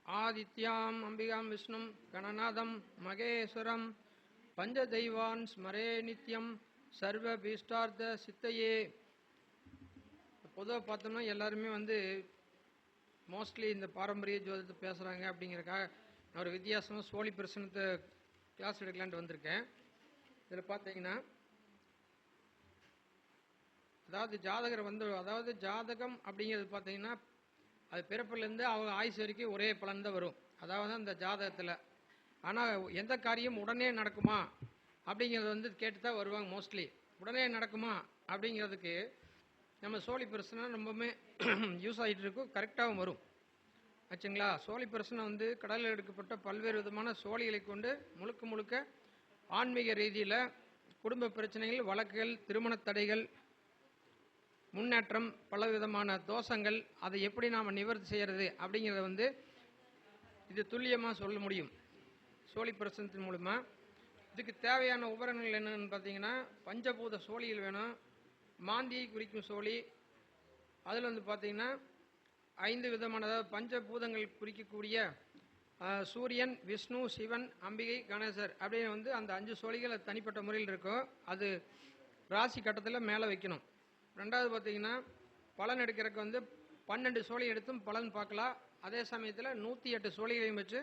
ஆதித்யாம் அம்பிகாம் விஷ்ணும் கணநாதம் மகேஸ்வரம் பஞ்சதெய்வான் ஸ்மரே நித்யம் சர்வ பீஷ்டார்த்த சித்தையே. பொதுவாக பார்த்தோம்னா எல்லாருமே மோஸ்ட்லி இந்த பாரம்பரிய ஜோதிடத்தை பேசுகிறாங்க அப்படிங்கிறக்காக நான் ஒரு வித்தியாசமாக சோழி பிரசனத்தை கிளாஸ் எடுக்கலான்ட்டு வந்திருக்கேன். இதில் பார்த்தீங்கன்னா அதாவது ஜாதகம் அப்படிங்கிறது பார்த்தீங்கன்னா அது பிறப்பிலேருந்து அவங்க ஆயுசு வரைக்கும் ஒரே பலன் தான் வரும். அதாவது அந்த ஜாதகத்தில் ஆனால் எந்த காரியம் உடனே நடக்குமா அப்படிங்கிறது கேட்டு தான் வருவாங்க. மோஸ்ட்லி உடனே நடக்குமா அப்படிங்கிறதுக்கு நம்ம சோழி பிரசனை ரொம்பவுமே யூஸ் ஆகிட்டு இருக்கும், கரெக்டாகவும் வரும் ஆச்சுங்களா. சோழி பிரசனை கடலில் எடுக்கப்பட்ட பல்வேறு விதமான சோழிகளை கொண்டு முழுக்க ஆன்மீக ரீதியில் குடும்ப பிரச்சனைகள், வழக்குகள், திருமண தடைகள், முன்னேற்றம், பல விதமான தோஷங்கள், அதை எப்படி நாம் நிவர்த்தி செய்கிறது அப்படிங்கிறத இது துல்லியமாக சொல்ல முடியும் சோழி பிரசனத்தின் மூலமாக. இதுக்கு தேவையான உபகரணங்கள் என்னென்னு பார்த்தீங்கன்னா பஞ்சபூத சோழிகள் வேணும். மாந்தியை குறிக்கும் சோழி, அதில் பார்த்தீங்கன்னா 5 விதமான, அதாவது பஞ்சபூதங்கள் குறிக்கக்கூடிய சூரியன், விஷ்ணு, சிவன், அம்பிகை, கணேசர் அப்படின்னு அந்த 5 சோழிகள் தனிப்பட்ட முறையில் இருக்கும். அது ராசி கட்டத்தில் மேலே வைக்கணும். ரெண்டாவது பார்த்தீங்கன்னா பலன் எடுக்கிறதுக்கு 12 சோழி எடுத்தும் பலன் பார்க்கலாம். அதே சமயத்தில் 108 சோழிகளையும் வச்சு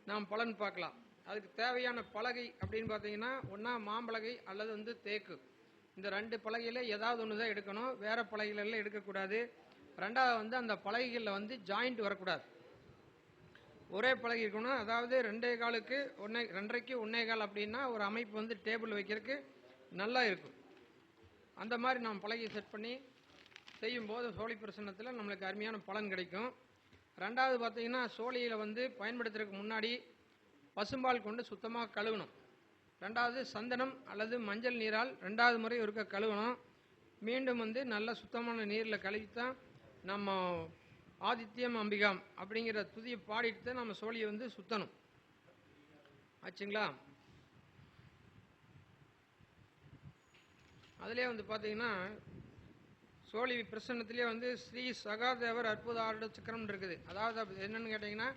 நாம் பலன் பார்க்கலாம். அதுக்கு தேவையான பலகை அப்படின்னு பார்த்தீங்கன்னா ஒன்றா மாம்பலகை அல்லது தேக்கு. இந்த 2 பலகையில் ஏதாவது ஒன்று தான் எடுக்கணும், வேறு பலகைகளெல்லாம் எடுக்கக்கூடாது. ரெண்டாவது அந்த பலகைகளில் ஜாயிண்ட் வரக்கூடாது, ஒரே பலகை இருக்கணும். அதாவது 2.25க்கு 2.5க்கு 1.25 அப்படின்னா ஒரு அமைப்பு டேபிள் வைக்கிறதுக்கு நல்லா இருக்கும். அந்த மாதிரி நாம் பலகையை செட் பண்ணி செய்யும்போது சோழி பிரசன்னத்தில் நம்மளுக்கு அருமையான பலன் கிடைக்கும். ரெண்டாவது பார்த்தீங்கன்னா சோழியில் பயன்படுத்துறதுக்கு முன்னாடி பசும்பால் கொண்டு சுத்தமாக கழுவணும். ரெண்டாவது சந்தனம் அல்லது மஞ்சள் நீரால் 2வது முறை ஒருக்க கழுவணும். மீண்டும் நல்ல சுத்தமான நீரில் கழுவித்தான் நம்ம ஆதித்யம் அம்பிகாம் அப்படிங்கிற துதியை பாடிட்டு தான் நம்ம சோழியை சுத்தணும் ஆச்சுங்களா. அதிலே பார்த்தீங்கன்னா சோழி பிரசன்னத்திலே ஸ்ரீ சகாதேவர் அற்புத ஆருட சக்கரம் இருக்குது. அதாவது என்னன்னு கேட்டிங்கன்னா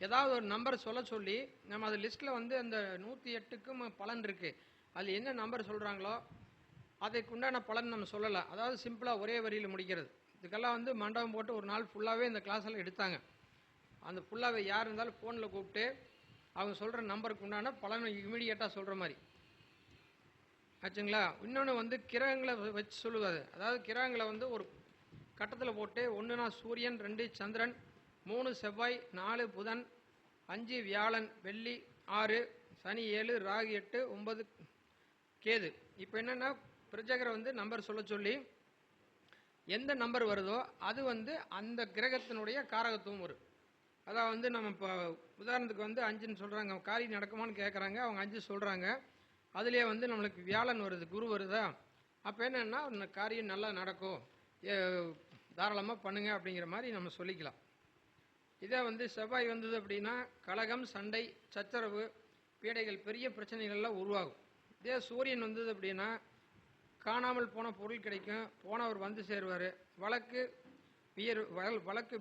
ஏதாவது ஒரு நம்பர் சொல்ல சொல்லி நம்ம அது லிஸ்ட்டில் அந்த 108க்கும் பலன் இருக்குது. அதில் என்ன நம்பர் சொல்கிறாங்களோ அதுக்குண்டான பலன் நம்ம சொல்லலாம். அதாவது சிம்பிளாக ஒரே வரியில் முடிக்கிறது. இதுக்கெல்லாம் மண்டபம் போட்டு ஒரு நாள் ஃபுல்லாகவே இந்த கிளாஸ் எல்லாம் எடுத்தாங்க. அந்த ஃபுல்லாகவே யார் இருந்தாலும் ஃபோனில் கூப்பிட்டு அவங்க சொல்கிற நம்பருக்கு உண்டான பலனை இமீடியட்டாக சொல்கிற மாதிரி ஆச்சுங்களா. இன்னொன்று கிரகங்களை வச்சு சொல்லுவாது. அதாவது கிரகங்களை ஒரு கட்டத்தில் போட்டு 1 சூரியன், 2 சந்திரன், 3 செவ்வாய், 4 புதன், 5 வியாழன், வெள்ளி, 6 சனி, 7 ராகு, 8 9 கேது. இப்போ என்னென்னா பிரஜகரை நம்பர் சொல்ல சொல்லி எந்த நம்பர் வருதோ அது அந்த கிரகத்தினுடைய காரகத்துவம் வரும். அதாவது நம்ம இப்போ உதாரணத்துக்கு 5ன்னு சொல்கிறாங்க, காரியம் நடக்குமான்னு கேட்குறாங்க, அவங்க 5 சொல்கிறாங்க. அதுலேயே நம்மளுக்கு வியாழன் வருது, குரு வருதா, அப்போ என்னென்னா காரியம் நல்லா நடக்கும், தாராளமாக பண்ணுங்க அப்படிங்கிற மாதிரி நம்ம சொல்லிக்கலாம். இதே செவ்வாய் வந்தது அப்படின்னா கலகம், சண்டை, சச்சரவு, பீடைகள், பெரிய பிரச்சனைகள்லாம் உருவாகும். இதே சூரியன் வந்தது அப்படின்னா காணாமல் போன பொருள் கிடைக்கும், போனவர் சேருவார், வழக்கு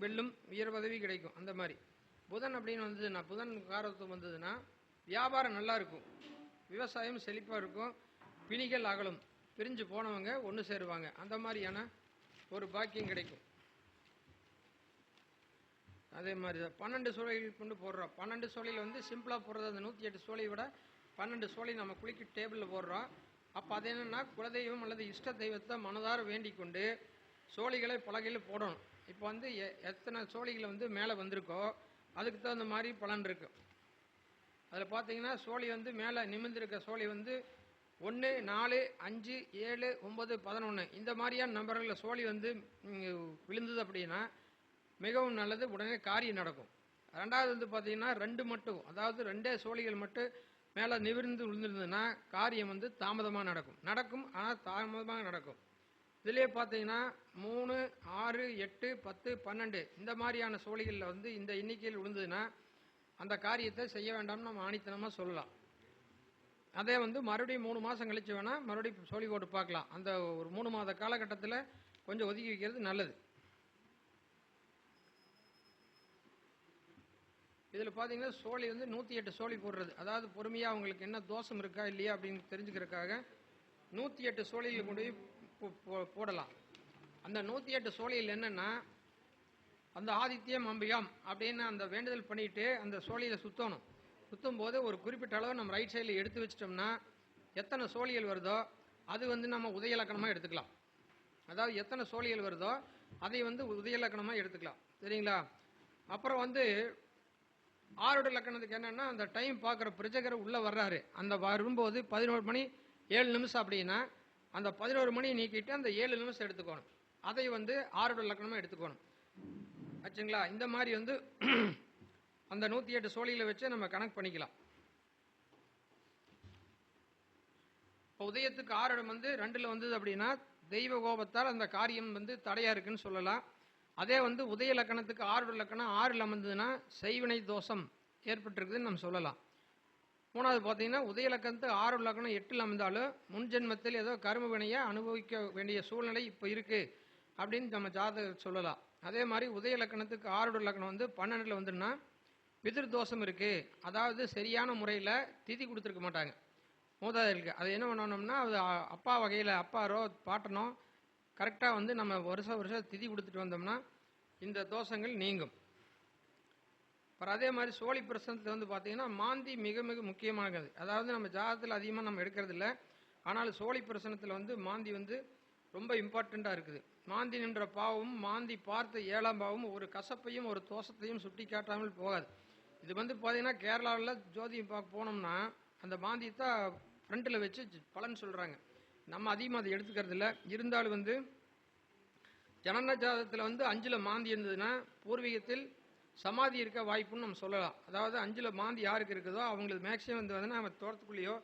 வெல்லும், உயர் பதவி கிடைக்கும். அந்த மாதிரி புதன் அப்படின்னு வந்ததுன்னா, புதன் காரத்துவம் வந்ததுன்னா வியாபாரம் நல்லா இருக்கும், விவசாயம் செழிப்பாக இருக்கும், பிணிகள் அகலும், பிரிஞ்சு போனவங்க ஒன்று சேருவாங்க, அந்த மாதிரியான ஒரு பாக்கியம் கிடைக்கும். அதே மாதிரி தான் 12 சோழிகள் கொண்டு போடுறோம். 12 சோழியில் சிம்பிளாக போடுறது அந்த 108 சோழியை விட 12 சோழி நம்ம குளிக்க டேபிளில் போடுறோம். அப்போ அது என்னென்னா குலதெய்வம் அல்லது இஷ்ட தெய்வத்தை மனதார வேண்டிக் கொண்டு சோழிகளை பலகையில் போடணும். இப்போ எத்தனை சோழிகள் மேலே வந்திருக்கோ அதுக்கு தகுந்த மாதிரி பலன் இருக்குது. அதில் பார்த்தீங்கன்னா சோழி மேலே நிமிர்ந்திருக்க சோழி 1 4 5 7 9 11 இந்த மாதிரியான நம்பர்களில் சோழி விழுந்தது அப்படின்னா மிகவும் நல்லது, உடனே காரியம் நடக்கும். ரெண்டாவது பார்த்தீங்கன்னா 2 மட்டும், அதாவது 2 சோழிகள் மட்டும் மேலே நிமிர்ந்து விழுந்திருந்ததுன்னா காரியம் தாமதமாக நடக்கும், ஆனால் தாமதமாக நடக்கும். இதிலே பார்த்தீங்கன்னா 3 6 8 10 12 இந்த மாதிரியான சோழிகளில் இந்த எண்ணிக்கையில் விழுந்ததுன்னா அந்த காரியத்தை செய்ய வேண்டாம்னு நம்ம ஆணித்தனமாக சொல்லலாம். அதே மறுபடியும் 3 மாதம் கழிச்சு வேணால் மறுபடியும் சோழி போட்டு பார்க்கலாம். அந்த ஒரு 3 மாத காலகட்டத்தில் கொஞ்சம் ஒதுக்கி வைக்கிறது நல்லது. இதில் பார்த்தீங்கன்னா சோழி வந்து 108 சோழி போடுறது, அதாவது பொறுமையாக அவங்களுக்கு என்ன தோஷம் இருக்கா இல்லையா அப்படின்னு தெரிஞ்சுக்கிறதுக்காக 108 சோழியில் கொண்டு போய் போடலாம். அந்த 108 சோழியில் என்னென்னா, அந்த ஆதித்யம் அம்பிகாம் அப்படின்னு அந்த வேண்டுதல் பண்ணிட்டு அந்த சோழியில் சுற்றும் போது ஒரு குறிப்பிட்ட அளவு நம்ம ரைட் சைடில் எடுத்து வச்சிட்டோம்னா எத்தனை சோழிகள் வருதோ அது வந்து நம்ம உதயலக்கணமாக எடுத்துக்கலாம். அதாவது எத்தனை சோழிகள் வருதோ அதை வந்து உதயலக்கணமாக எடுத்துக்கலாம். சரிங்களா? அப்புறம் வந்து ஆரோட லக்கணத்துக்கு என்னன்னா, அந்த டைம் பார்க்குற பிரஜகர் உள்ளே வர்றாரு, அந்த வரும்போது 11 மணி 7 நிமிஷம் அப்படின்னா அந்த 11 மணி நீக்கிட்டு அந்த 7 நிமிஷம் எடுத்துக்கணும். அதை வந்து ஆரோட லக்கணமாக எடுத்துக்கணும். ஆச்சுங்களா? இந்த மாதிரி வந்து அந்த 108 சோழிகளை வச்சு நம்ம கணக்கு பண்ணிக்கலாம். இப்போ உதயத்துக்கு ஆரோடம் வந்து 2ல் வந்தது அப்படின்னா தெய்வ கோபத்தால் அந்த காரியம் வந்து தடையா இருக்குன்னு சொல்லலாம். அதே வந்து உதய லக்கணத்துக்கு ஆரோட லக்கணம் 6ல் அமர்ந்ததுன்னா செய்வினை தோஷம் ஏற்பட்டிருக்குதுன்னு நம்ம சொல்லலாம். 3வது பார்த்தீங்கன்னா உதய லக்கணத்துக்கு ஆரோட லக்கணம் 8ல் அமர்ந்தாலும் முன்ஜென்மத்தில் ஏதோ கர்ம வினையை அனுபவிக்க வேண்டிய சூழ்நிலை இப்போ இருக்கு அப்படின்னு நம்ம ஜாதகம் சொல்லலாம். அதே மாதிரி உதய லக்கணத்துக்கு ஆரோட லக்கணம் வந்து 12ல் வந்துன்னா பிதிர் தோஷம் இருக்கு, அதாவது சரியான முறையில் திதி கொடுத்துருக்க மாட்டாங்க மூதாதையருக்கு. அது என்ன பண்ணணும்னா, அது அப்பா வகையில் அப்பாரோ பாட்டனோ கரெக்டாக வந்து நம்ம வருஷம் திதி கொடுத்துட்டு வந்தோம்னா இந்த தோஷங்கள் நீங்கும். அப்புறம் அதே மாதிரி சோழி பிரசனத்தில் வந்து பார்த்தீங்கன்னா மாந்தி மிக மிக முக்கியமானது. அதாவது நம்ம ஜாதகத்தில் அதிகமாக நம்ம எடுக்கிறது இல்லை, ஆனால் சோழி பிரசனத்தில் வந்து மாந்தி வந்து ரொம்ப இம்பார்ட்டண்ட்டாக இருக்குது. மாந்தி நின்ற பாவமும் மாந்தி பார்த்த 7ஆம் பாவமும் ஒரு கசப்பையும் ஒரு தோஷத்தையும் சுட்டி காட்டாமல் போகாது. இது வந்து பார்த்தீங்கன்னா கேரளாவில் ஜோதியம் பார்க்க போனோம்னா அந்த மாந்தி தான் ஃப்ரண்ட்டில் வச்சு பலன் சொல்கிறாங்க. நம்ம அதிகமாக அதை எடுத்துக்கிறது இல்லை. இருந்தாலும் வந்து ஜனன ஜாதகத்தில் வந்து 5ல் மாந்தி இருந்ததுன்னா பூர்வீகத்தில் சமாதி இருக்க வாய்ப்புன்னு நம்ம சொல்லலாம். அதாவது 5ல் மாந்தி யாருக்கு இருக்குதோ அவங்களுக்கு மேக்சிமம் வந்து நம்ம தோட்டத்துக்குள்ளேயோ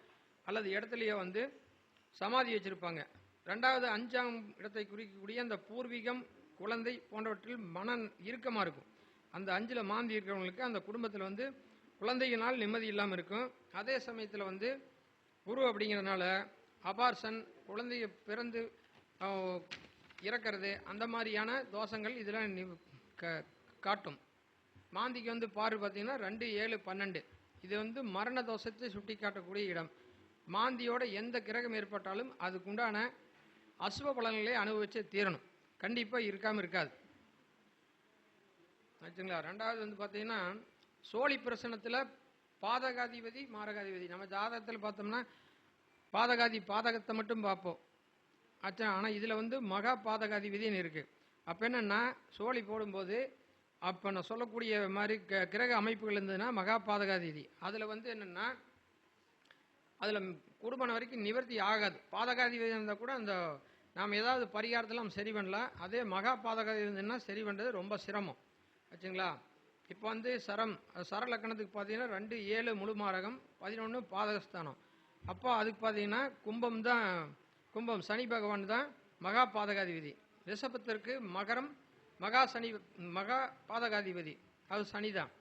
அல்லது இடத்துலையோ வந்து சமாதி வச்சுருப்பாங்க. 2வது 5ஆம் இடத்தை குறிக்கக்கூடிய அந்த பூர்வீகம் குழந்தை போன்றவற்றில் மன இறுக்கமாக இருக்கும். அந்த 5ல் மாந்தி இருக்கிறவங்களுக்கு அந்த குடும்பத்தில் வந்து குழந்தையினால் நிம்மதி இல்லாமல் இருக்கும். அதே சமயத்தில் வந்து குரு அப்படிங்கிறதுனால அபார்ஷன், குழந்தைய பிறந்து இறக்கிறது, அந்த மாதிரியான தோஷங்கள் இதில் காட்டும். மாந்திக்கு வந்து பாரு பார்த்தீங்கன்னா 2, 7, 12 இது வந்து மரண தோஷத்தை சுட்டி காட்டக்கூடிய இடம். மாந்தியோட எந்த கிரகம் ஏற்பட்டாலும் அதுக்குண்டான அசுப பலன்களை அனுபவிச்சு தீரணும், கண்டிப்பாக இருக்காமல் இருக்காது. ஆச்சுங்களா? 2வது வந்து பார்த்தீங்கன்னா சோழி பிரசனத்தில் பாதகாதிபதி மாரகாதிபதி. நம்ம ஜாதகத்தில் பார்த்தோம்னா பாதகத்தை மட்டும் பார்ப்போம். ஆச்சா, ஆனால் இதில் வந்து மகா பாதகாதிபதினு இருக்குது. அப்போ என்னென்னா சோழி போடும்போது அப்போ நான் சொல்லக்கூடிய மாதிரி கிரக அமைப்புகள் இருந்ததுன்னா மகா பாதகாதிபதி. அதில் வந்து என்னென்னா அதில் குடும்பம் வரைக்கும் நிவர்த்தி ஆகாது. பாதகாதிபதி இருந்தால் கூட அந்த நாம் ஏதாவது பரிகாரத்தில் நம்ம சரி பண்ணலாம். அதே மகா பாதகாதிபதி இருந்ததுன்னா சரி பண்ணுறது ரொம்ப சிரமம். ஆச்சுங்களா? இப்போ வந்து சர லக்கணத்துக்கு பார்த்தீங்கன்னா 2, 7 முழு மாரகம், 11 பாதகஸ்தானம். அப்போ அதுக்கு பார்த்தீங்கன்னா கும்பம் சனி பகவான் தான் மகா பாதகாதிபதி. ரிஷபத்திற்கு மகரம் மகா பாதகாதிபதி, அது சனி தான்.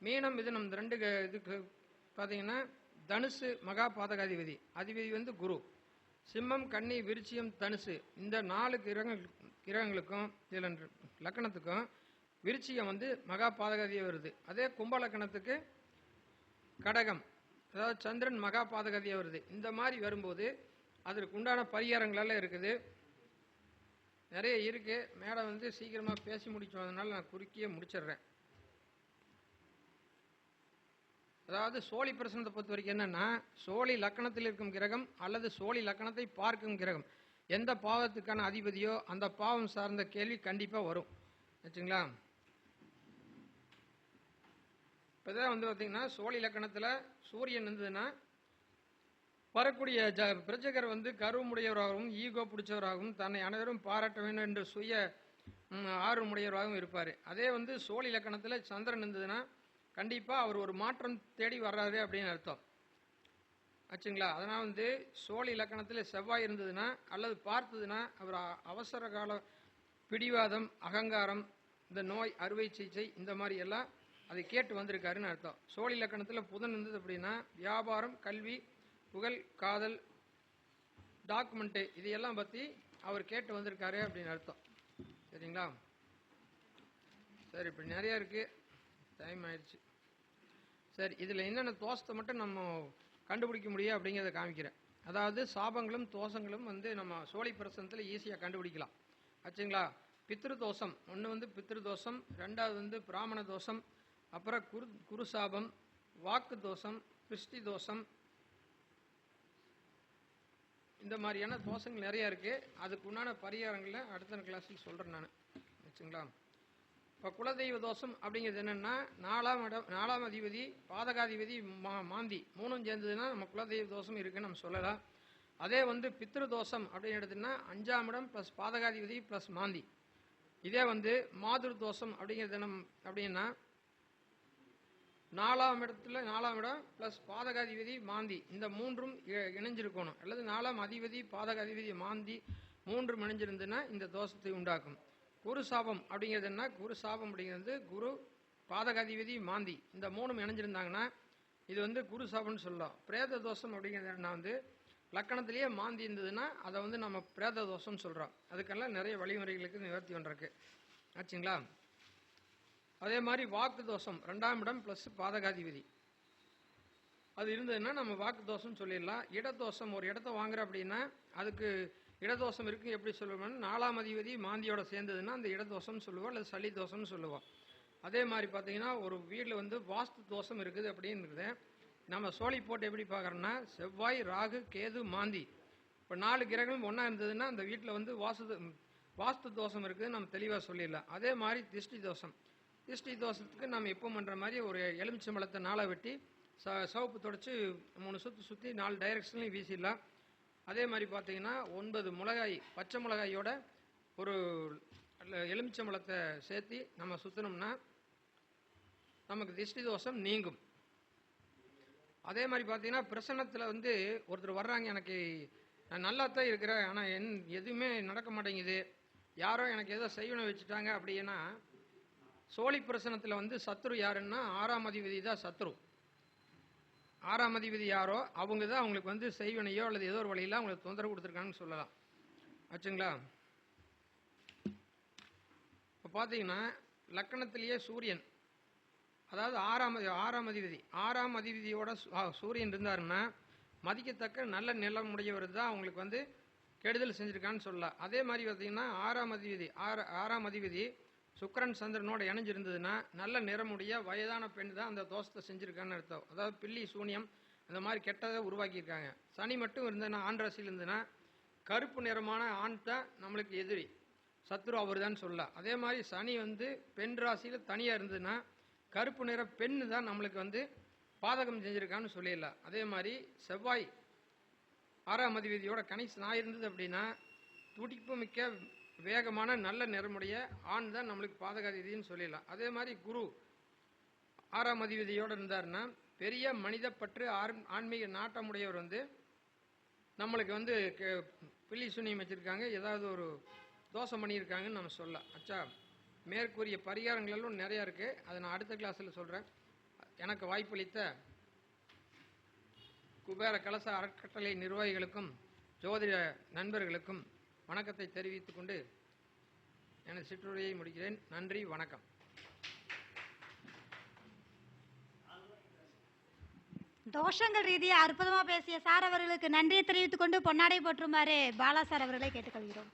மீனம் மிதுனம் 2 இதுக்கு பார்த்தீங்கன்னா தனுசு மகா பாதகாதிபதி, அதிபதி வந்து குரு. சிம்மம் கன்னி விருச்சியம் தனுசு இந்த 4 கிரகங்களுக்கும் இதில் லக்கணத்துக்கும் விருச்சியம் வந்து மகா பாதகாதியாக வருது. அதே கும்ப லக்கணத்துக்கு கடகம், அதாவது சந்திரன் மகா பாதகாதியாக வருது. இந்த மாதிரி வரும்போது அதற்கு உண்டான பரிகாரங்களெல்லாம் இருக்குது, நிறைய இருக்கு. மேடம் வந்து சீக்கிரமாக பேசி முடிச்சதுனால நான் குறுக்கியே முடிச்சிடுறேன். அதாவது சோழி பிரசனத்தை பொறுத்த வரைக்கும் என்னன்னா, சோழி லக்கணத்தில் இருக்கும் கிரகம் அல்லது சோழி லக்கணத்தை பார்க்கும் கிரகம் எந்த பாவத்துக்கான அதிபதியோ அந்த பாவம் சார்ந்த கேள்வி கண்டிப்பாக வரும். ஆச்சுங்களா? இப்போதான் வந்து பார்த்தீங்கன்னா சோழி லக்கணத்தில் சூரியன் இருந்ததுன்னா வரக்கூடிய பிரஜகர் வந்து கருவமுடையவராகவும் ஈகோ பிடிச்சவராகவும் தன்னை அனைவரும் பாராட்ட வேண்டும் என்று சுய ஆர்வமுடையவராகவும் இருப்பார். அதே வந்து சோழி லக்கணத்தில் சந்திரன் இருந்ததுன்னா கண்டிப்பாக அவர் ஒரு மாற்றம் தேடி வர்றாரு அப்படின்னு அர்த்தம். ஆச்சுங்களா? அதனால் வந்து சோழி லக்கணத்தில் செவ்வாய் இருந்ததுன்னா அல்லது பார்த்ததுன்னா அவர் அவசர கால பிடிவாதம், அகங்காரம், இந்த நோய், அறுவை சிகிச்சை இந்த மாதிரி எல்லாம் அதை கேட்டு வந்திருக்காருன்னு அர்த்தம். சோழி லக்கணத்தில் புதன் இருந்தது அப்படின்னா வியாபாரம், கல்வி, புகழ், காதல், டாக்குமெண்ட்டு இதையெல்லாம் பற்றி அவர் கேட்டு வந்திருக்காரு அப்படின்னு அர்த்தம். சரிங்களா? சரி, இப்படி நிறையா இருக்குது, டைம் ஆயிடுச்சு. சரி, இதில் என்னென்ன தோஷத்தை மட்டும் நம்ம கண்டுபிடிக்க முடியும் அப்படிங்கிறத காமிக்கிறேன். அதாவது சாபங்களும் தோஷங்களும் வந்து நம்ம சோழி பிரசனத்தில் ஈஸியாக கண்டுபிடிக்கலாம் ஆச்சுங்களா. பித்ரு தோஷம் ஒன்று வந்து பித்ரு தோஷம், ரெண்டாவது வந்து பிராமண தோஷம், அப்புறம் குருசாபம், வாக்கு தோஷம், கிருஷ்டி தோஷம், இந்த மாதிரியான தோஷங்கள் நிறைய இருக்குது. அதுக்கு உண்டான பரிகாரங்களை அடுத்த கிளாஸில் சொல்கிறேன் நான் ஆச்சுங்களா. இப்போ குலதெய்வ தோஷம் அப்படிங்கிறது என்னென்னா, நாலாம் அதிபதி பாதகாதிபதி மாந்தி மூணும் சேர்ந்ததுன்னா நம்ம குலதெய்வ தோஷம் இருக்குன்னு நம்ம சொல்லலாம். அதே வந்து பித்ரு தோஷம் அப்படின்னு எடுத்துன்னா 5ஆம் இடம் ப்ளஸ் பாதகாதிபதி ப்ளஸ் மாந்தி. இதே வந்து மாதுரு தோஷம் அப்படிங்கிறது என்ன அப்படின்னா 4ஆம் இடம் ப்ளஸ் பாதகாதிபதி மாந்தி இந்த மூன்றும் இணைஞ்சிருக்கணும், அல்லது 4ஆம் அதிபதி பாதகாதிபதி மாந்தி மூன்றும் இணைஞ்சிருந்துன்னா இந்த தோஷத்தை உண்டாக்கும். குரு சாபம் அப்படிங்கிறது என்ன, குரு சாபம் அப்படிங்கிறது குரு பாதகாதிபதி மாந்தி இந்த மூணும் இணைஞ்சிருந்தாங்கன்னா இது வந்து குரு சாபம்னு சொல்லலாம். பிரேத தோஷம் அப்படிங்கிறது என்ன வந்து லக்கணத்திலேயே மாந்தி இருந்ததுன்னா அதை வந்து நம்ம பிரேத தோஷம்னு சொல்கிறோம். அதுக்கெல்லாம் நிறைய வழிமுறைகளுக்கு நிவர்த்தி பண்ணுறக்கு ஆச்சுங்களா. அதே மாதிரி வாக்கு தோஷம் 2ஆம் இடம் ப்ளஸ் பாதகாதிபதி அது இருந்ததுன்னா நம்ம வாக்கு தோஷம் சொல்லிடலாம். இடதோஷம் ஒரு இடத்த வாங்குற அப்படின்னா அதுக்கு இடதோஷம் இருக்குது எப்படி சொல்லுவோம்னா 4ஆம் அதிபதி மாந்தியோட சேர்ந்ததுன்னா அந்த இடதோஷம்னு சொல்லுவோம், அல்லது சளி தோஷம்னு சொல்லுவோம். அதே மாதிரி பார்த்தீங்கன்னா ஒரு வீட்டில் வந்து வாஸ்து தோஷம் இருக்குது அப்படிங்கிறது நம்ம சோழி போட்டு எப்படி பார்க்குறோன்னா செவ்வாய் ராகு கேது மாந்தி இப்போ 4 கிரகங்களும் ஒன்றா இருந்ததுன்னா அந்த வீட்டில் வந்து வாஸ்து தோஷம் இருக்குது நம்ம தெளிவாக சொல்லிடலாம். அதே மாதிரி திருஷ்டி தோஷத்துக்கு நம்ம எப்போ பண்ணுற மாதிரி ஒரு எலுமிச்சம்பழத்தை 4 வெட்டி சவப்பு தொடச்சி 3 சுற்றி 4 டைரக்ஷன்லையும் வீசிடலாம். அதே மாதிரி பார்த்தீங்கன்னா 9 மிளகாய் பச்சை மிளகாயோட ஒரு எலுமிச்சம்பழத்தை சேர்த்து நம்ம சுற்றினோம்னா நமக்கு திருஷ்டி தோஷம் நீங்கும். அதே மாதிரி பார்த்தீங்கன்னா பிரசன்னத்தில் வந்து ஒருத்தர் வர்றாங்க, எனக்கு நான் நல்லா தான் இருக்கிறேன் ஆனால் எதுவுமே நடக்க மாட்டேங்குது, யாரோ எனக்கு ஏதோ செய்வனை வச்சுட்டாங்க அப்படின்னா சோழி பிரசன்னத்தில் வந்து சத்ரு யாருன்னா 6ஆம் அதிபதி தான் சத்ரு. 6ஆம் அதிபதி யாரோ அவங்க தான் அவங்களுக்கு வந்து செய்வனையோ அல்லது ஏதோ ஒரு வழியில் அவங்களுக்கு தொந்தரவு கொடுத்துருக்காங்கன்னு சொல்லலாம் ஆச்சுங்களா. இப்போ பார்த்தீங்கன்னா லக்கணத்திலேயே சூரியன் அதாவது 6ஆம் அதிபதியோட சூரியன் இருந்தாருன்னா மதிக்கத்தக்க நல்ல நிலமுடையவர் தான் அவங்களுக்கு வந்து கெடுதல் செஞ்சுருக்கான்னு சொல்லலாம். அதே மாதிரி பார்த்தீங்கன்னா 6ஆம் அதிபதி சுக்கிரன் சந்திரனோட இணைஞ்சிருந்ததுன்னா நல்ல நிறமுடைய வயதான பெண் தான் அந்த தோஷத்தை செஞ்சுருக்கான்னு அர்த்தம். அதாவது பில்லி சூனியம் அந்த மாதிரி கெட்டதை உருவாக்கியிருக்காங்க. சனி மட்டும் இருந்ததுன்னா ஆண் ராசியில் இருந்ததுன்னா கருப்பு நிறமான ஆண் தான் நம்மளுக்கு எதிரி, சத்ரு அவர் தான் சொல்லலாம். அதே மாதிரி சனி வந்து பெண் ராசியில் தனியாக இருந்ததுன்னா கருப்பு நிற பெண்ணு தான் நம்மளுக்கு வந்து பாதகம் செஞ்சுருக்கான்னு சொல்லிடலாம். அதே மாதிரி செவ்வாய் 6ஆம் அதிபதியோட கணிச நான் இருந்தது அப்படின்னா துடிப்பு மிக்க வேகமான நல்ல நிறமுடைய ஆண் தான் நம்மளுக்கு பாதகாதிபதினு சொல்லிடலாம். அதே மாதிரி குரு 6ஆம் அதிபதியோடு இருந்தாருன்னா பெரிய மனித பற்று ஆன்மீக நாட்டமுடையவர் வந்து நம்மளுக்கு வந்து பில்லி சூனியம் வச்சுருக்காங்க, ஏதாவது ஒரு தோஷம் பண்ணியிருக்காங்கன்னு நம்ம சொல்லலாம் ஆச்சா. மேற்கூறிய பரிகாரங்களும் நிறையா இருக்குது, அதை நான் அடுத்த கிளாஸில் சொல்கிறேன். எனக்கு வாய்ப்பளித்த குபேர கலச அறக்கட்டளை நிர்வாகிகளுக்கும் ஜோதிட நண்பர்களுக்கும் வணக்கத்தை தெரிவித்துக் கொண்டு எனது சிற்றுரையை முடிக்கிறேன். நன்றி, வணக்கம். தோஷங்கள் ரீதியாக அற்புதமாக பேசிய சார் அவர்களுக்கு நன்றியை தெரிவித்துக் கொண்டு பொன்னாடை போற்றுமாறு பாலா சார் அவர்களை கேட்டுக்கொள்கிறோம்.